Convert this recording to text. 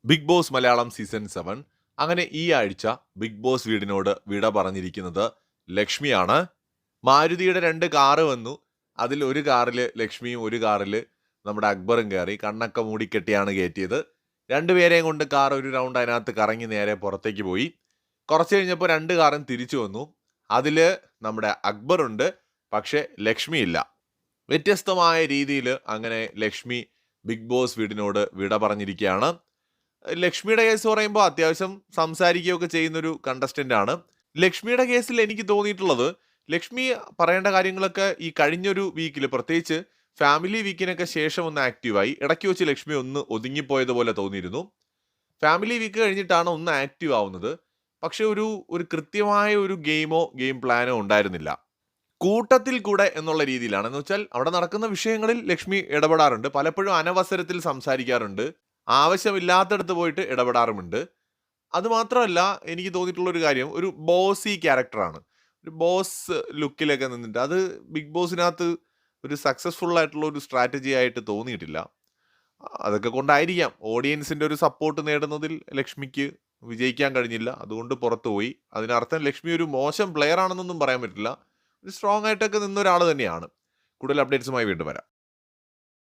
Big boss Malayalam season 7 അങ്ങനെ ഈ ആഴ്ച ബിഗ് ബോസ് വീടിനോട് വിട പറഞ്ഞിരിക്കുന്നത് ലക്ഷ്മിയാണ്. മാരുതിയുടെ 2 കാറ് വന്നു. അതിൽ ഒരു കാറിൽ ലക്ഷ്മിയും ഒരു കാറിൽ നമ്മുടെ അക്ബറും കയറി. കണ്ണൊക്കെ മൂടിക്കെട്ടിയാണ് കയറ്റിയത്. രണ്ടുപേരെയും കൊണ്ട് കാർ ഒരു റൗണ്ട് അതിനകത്ത് കറങ്ങി നേരെ പുറത്തേക്ക് പോയി. കുറച്ച് കഴിഞ്ഞപ്പോൾ 2 കാറും തിരിച്ചു വന്നു. അതിൽ നമ്മുടെ അക്ബറുണ്ട്, പക്ഷേ ലക്ഷ്മിയില്ല. വ്യത്യസ്തമായ രീതിയിൽ അങ്ങനെ ലക്ഷ്മി ബിഗ് ബോസ് വീടിനോട് വിട പറഞ്ഞിരിക്കുകയാണ്. ലക്ഷ്മിയുടെ കേസ് പറയുമ്പോൾ അത്യാവശ്യം സംസാരിക്കുകയൊക്കെ ചെയ്യുന്നൊരു കണ്ടസ്റ്റന്റ് ആണ്. ലക്ഷ്മിയുടെ കേസിൽ എനിക്ക് തോന്നിയിട്ടുള്ളത്, ലക്ഷ്മി പറയേണ്ട കാര്യങ്ങളൊക്കെ ഈ കഴിഞ്ഞൊരു വീക്കിൽ, പ്രത്യേകിച്ച് ഫാമിലി വീക്കിനൊക്കെ ശേഷം ഒന്ന് ആക്റ്റീവായി. ഇടയ്ക്ക് വെച്ച് ലക്ഷ്മി ഒന്ന് ഒതുങ്ങിപ്പോയതുപോലെ തോന്നിയിരുന്നു. ഫാമിലി വീക്ക് കഴിഞ്ഞിട്ടാണ് ഒന്ന് ആക്റ്റീവ് ആവുന്നത്. പക്ഷെ ഒരു ഒരു കൃത്യമായ ഒരു ഗെയിം പ്ലാനോ ഉണ്ടായിരുന്നില്ല. കൂട്ടത്തിൽ കൂടെ എന്നുള്ള രീതിയിലാണ്. എന്ന് വെച്ചാൽ അവിടെ നടക്കുന്ന വിഷയങ്ങളിൽ ലക്ഷ്മി ഇടപെടാറുണ്ട്. പലപ്പോഴും അനവസരത്തിൽ സംസാരിക്കാറുണ്ട്. ആവശ്യമില്ലാത്തടത്ത് പോയിട്ട് ഇടപെടാറുമുണ്ട്. അതുമാത്രമല്ല, എനിക്ക് തോന്നിയിട്ടുള്ള ഒരു കാര്യം, ഒരു ബോസി ക്യാരക്ടറാണ്. ഒരു ബോസ് ലുക്കിലൊക്കെ നിന്നിട്ട് അത് ബിഗ് ബോസിനകത്ത് ഒരു സക്സസ്ഫുൾ ആയിട്ടുള്ള ഒരു സ്ട്രാറ്റജി ആയിട്ട് തോന്നിയിട്ടില്ല. അതൊക്കെ കൊണ്ടായിരിക്കാം ഓഡിയൻസിന്റെ ഒരു സപ്പോർട്ട് നേടുന്നതിൽ ലക്ഷ്മിക്ക് വിജയിക്കാൻ കഴിഞ്ഞില്ല. അതുകൊണ്ട് പുറത്തുപോയി. അതിനർത്ഥം ലക്ഷ്മി ഒരു മോശം പ്ലെയർ ആണെന്നൊന്നും പറയാൻ പറ്റില്ല. ഒരു സ്ട്രോങ് ആയിട്ടൊക്കെ നിന്ന ഒരാൾ തന്നെയാണ്. കൂടുതൽ അപ്ഡേറ്റ്സുമായി വീണ്ടും വരാം.